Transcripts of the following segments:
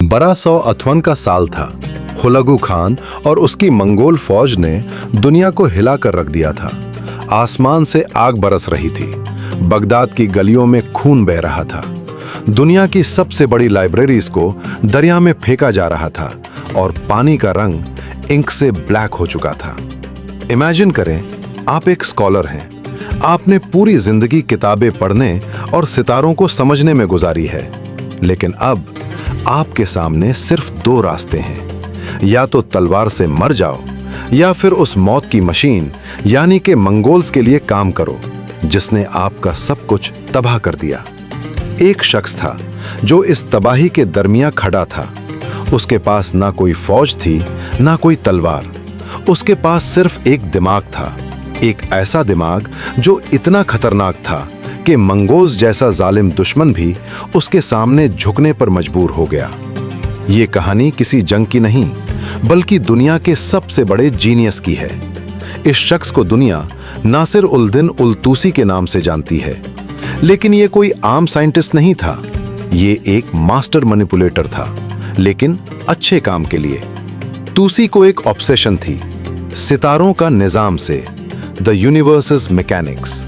1251 का साल था। हुलगू खान और उसकी मंगोल फौज ने दुनिया को हिलाकर रख दिया था। आसमान से आग बरस रही थी। बगदाद की गलियों में खून बह रहा था। दुनिया की सबसे बड़ी लाइब्रेरीज को दरिया में फेंका जा रहा था और पानी का रंग इंक से ब्लैक हो चुका था। इमेजिन करें, आप एक स्कॉलर हैं। आपने पूरी जिंदगी किताबें पढ़ने और सितारों को समझने में गुजारी है, लेकिन अब आपके सामने सिर्फ दो रास्ते हैं। या तो तलवार से मर जाओ या फिर उस मौत की मशीन यानी कि मंगोल्स के लिए काम करो जिसने आपका सब कुछ तबाह कर दिया। एक शख्स था जो इस तबाही के दरमियान खड़ा था। उसके पास ना कोई फौज थी ना कोई तलवार। उसके पास सिर्फ एक दिमाग था, एक ऐसा दिमाग जो इतना खतरनाक था कि मंगोल्स जैसा जालिम दुश्मन भी उसके सामने झुकने पर मजबूर हो गया। ये कहानी किसी जंग की नहीं, बल्कि दुनिया के सबसे बड़े जीनियस की है। इस शख्स को दुनिया नासिर उल दिन उल तूसी के नाम से जानती है, लेकिन ये कोई आम साइंटिस्ट नहीं था। ये एक मास्टर मैनिपुलेटर था, लेकिन अच्छे काम के लिए। तूसी को एक ऑब्सेशन थी सितारों का निजाम से, द यूनिवर्सेस मैकेनिक्स।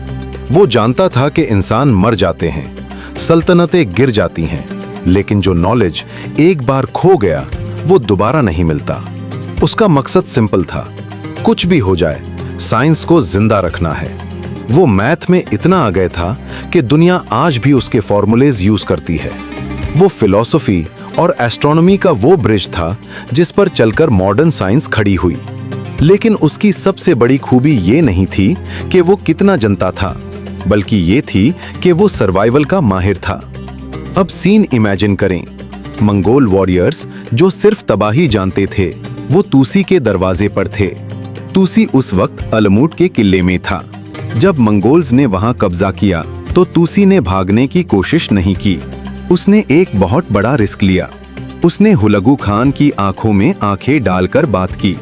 वो जानता था कि इंसान मर जाते हैं, सल्तनतें गिर जाती हैं, लेकिन जो नॉलेज एक बार खो गया वो दोबारा नहीं मिलता। उसका मकसद सिंपल था, कुछ भी हो जाए साइंस को जिंदा रखना है। वो मैथ में इतना आ गया था कि दुनिया आज भी उसके फॉर्मूलेज यूज करती है। वो फिलॉसफी और एस्ट्रोनॉमी का वो ब्रिज था जिस पर चलकर मॉडर्न साइंस खड़ी हुई। लेकिन उसकी सबसे बड़ी खूबी ये नहीं थी कि वो कितना जनता था, बल्कि ये थी कि वो सर्वाइवल का माहिर था। अब सीन इमेजिन करें, मंगोल वॉरियर्स जो सिर्फ तबाही जानते थे वो तूसी के दरवाजे पर थे। तूसी उस वक्त अलमूट के किले में था। जब मंगोल्स ने वहां कब्जा किया तो तूसी ने भागने की कोशिश नहीं की। उसने एक बहुत बड़ा रिस्क लिया। उसने हुलगू खान की आंखों में आंखें डालकर बात की।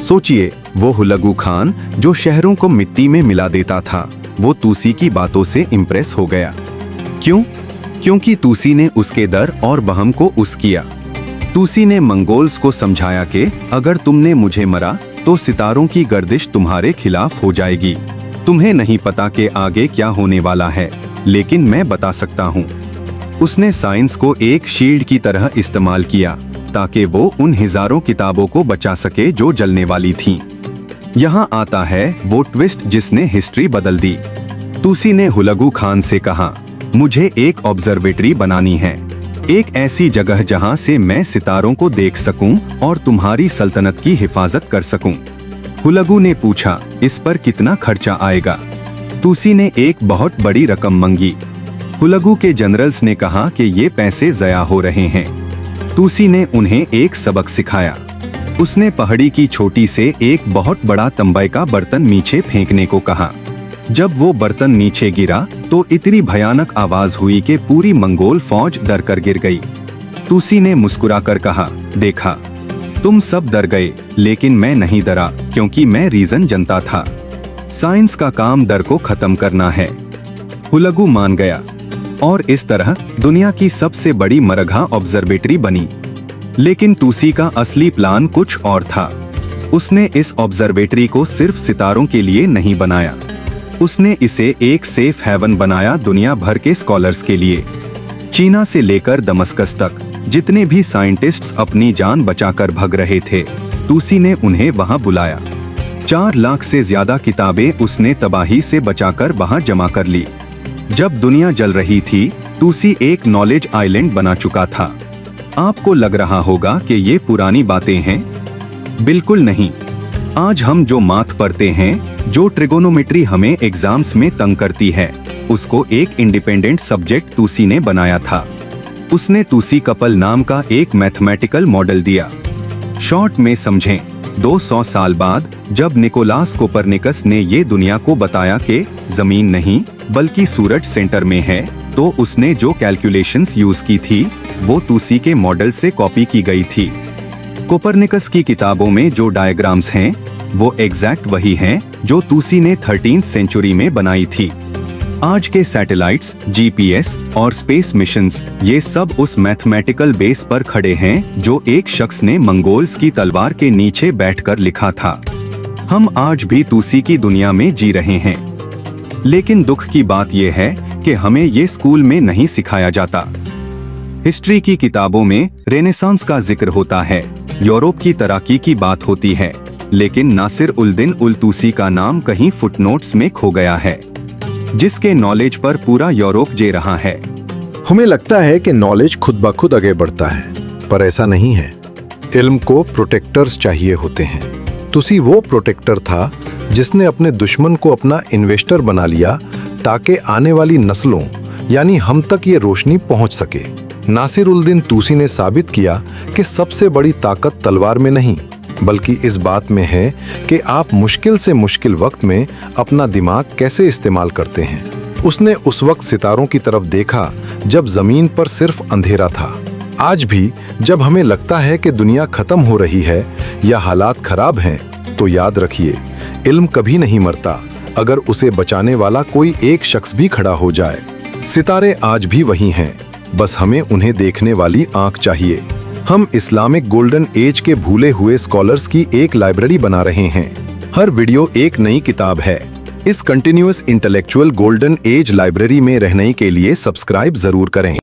सोचिए, वो हुलगू खान जो शहरों को मिट्टी में मिला देता था, वो तूसी की बातों से इम्प्रेस हो गया। क्यों? क्योंकि तूसी ने उसके डर और बहम को उस किया। तूसी ने मंगोल्स को समझाया कि अगर तुमने मुझे मरा तो सितारों की गर्दिश तुम्हारे खिलाफ हो जाएगी। तुम्हें नहीं पता कि आगे क्या होने वाला है, लेकिन मैं बता सकता हूँ। उसने साइंस को एक शील्ड की तरह इस्तेमाल किया ताकि वो उन हजारों किताबों को बचा सके जो जलने वाली थीं। यहाँ आता है वो ट्विस्ट जिसने हिस्ट्री बदल दी। तूसी ने हुलगू खान से कहा, मुझे एक ऑब्जर्वेटरी बनानी है, एक ऐसी जगह जहाँ से मैं सितारों को देख सकूं और तुम्हारी सल्तनत की हिफाजत कर सकूं। हुलगू ने पूछा, इस पर कितना खर्चा आएगा? तूसी ने एक बहुत बड़ी रकम मांगी। हुलगू के जनरल्स ने कहा कि ये पैसे ज़या हो रहे हैं। तूसी ने उन्हें एक सबक सिखाया। उसने पहाड़ी की छोटी से एक बहुत बड़ा तांबे का बर्तन नीचे फेंकने को कहा। जब वो बर्तन नीचे गिरा तो इतनी भयानक आवाज हुई कि पूरी मंगोल फौज डर कर गिर गई। तूसी ने मुस्कुराकर कहा, देखा, तुम सब डर गए, लेकिन मैं नहीं डरा, क्योंकि मैं रीजन जनता था। साइंस का काम डर को खत्म करना है। हुलगू मान गया और इस तरह दुनिया की सबसे बड़ी मरघा ऑब्जर्वेटरी बनी। लेकिन तूसी का असली प्लान कुछ और था। उसने इस ऑब्जर्वेटरी को सिर्फ सितारों के लिए नहीं बनाया, उसने इसे एक सेफ हेवन बनाया दुनिया भर के स्कॉलर्स के लिए। चीना से लेकर दमस्कस तक जितने भी साइंटिस्ट्स अपनी जान बचाकर भाग रहे थे, तूसी ने उन्हें वहां बुलाया। 4 लाख से ज्यादा किताबें उसने तबाही से बचाकर वहां जमा कर ली। जब दुनिया जल रही थी, तूसी एक नॉलेज आइलैंड बना चुका था। आपको लग रहा होगा कि ये पुरानी बातें हैं। बिल्कुल नहीं। आज हम जो मैथ पढ़ते हैं, जो ट्रिगोनोमेट्री हमें एग्जाम्स में तंग करती है, उसको एक इंडिपेंडेंट सब्जेक्ट तूसी ने बनाया था। उसने तूसी कपल नाम का एक मैथमेटिकल मॉडल दिया। शॉर्ट में समझें, 200 साल बाद जब निकोलास कोपरनिकस ने ये दुनिया को बताया कि जमीन नहीं बल्कि सूरज सेंटर में है, तो उसने जो कैलकुलेशंस यूज की थी वो तूसी के मॉडल से कॉपी की गई थी। कोपरनिकस की किताबों में जो डायग्राम्स हैं वो एग्जैक्ट वही हैं जो तूसी ने 13th सेंचुरी में बनाई थी। आज के सैटेलाइट्स, जीपीएस और स्पेस मिशंस, ये सब उस मैथमेटिकल बेस पर खड़े हैं जो एक शख्स ने मंगोल्स की तलवार के नीचे बैठकर लिखा था। हम आज भी तुसी की दुनिया में जी रहे हैं, लेकिन दुख की बात यह है कि हमें ये स्कूल में नहीं सिखाया जाता। हिस्ट्री की किताबों में रेनेसांस का जिक्र होता है, यूरोप की तरक्की की बात होती है, लेकिन नासिर उल दिन उल तुसी का नाम कहीं फुटनोट्स में खो गया है, जिसके नॉलेज पर पूरा यूरोप जे रहा है। हमें लगता है कि नॉलेज खुद ब खुद आगे बढ़ता है, पर ऐसा नहीं है। इल्म को प्रोटेक्टर्स चाहिए होते हैं। तुसी वो प्रोटेक्टर था जिसने अपने दुश्मन को अपना इन्वेस्टर बना लिया ताकि आने वाली नस्लों यानी हम तक ये रोशनी पहुंच सके। नासिर उल दिन तुसी ने साबित किया कि सबसे बड़ी ताकत तलवार में नहीं, बल्कि इस बात में है कि आप मुश्किल से मुश्किल वक्त में अपना दिमाग कैसे इस्तेमाल करते हैं। उसने उस वक्त सितारों की तरफ देखा जब जमीन पर सिर्फ अंधेरा था। आज भी जब हमें लगता है कि दुनिया खत्म हो रही है या हालात खराब हैं, तो याद रखिए, इल्म कभी नहीं मरता अगर उसे बचाने वाला कोई एक शख्स भी खड़ा हो जाए। सितारे आज भी वही हैं, बस हमें उन्हें देखने वाली आंख चाहिए। हम इस्लामिक गोल्डन एज के भूले हुए स्कॉलर्स की एक लाइब्रेरी बना रहे हैं। हर वीडियो एक नई किताब है। इस continuous intellectual golden age library में रहने के लिए सब्सक्राइब जरूर करें।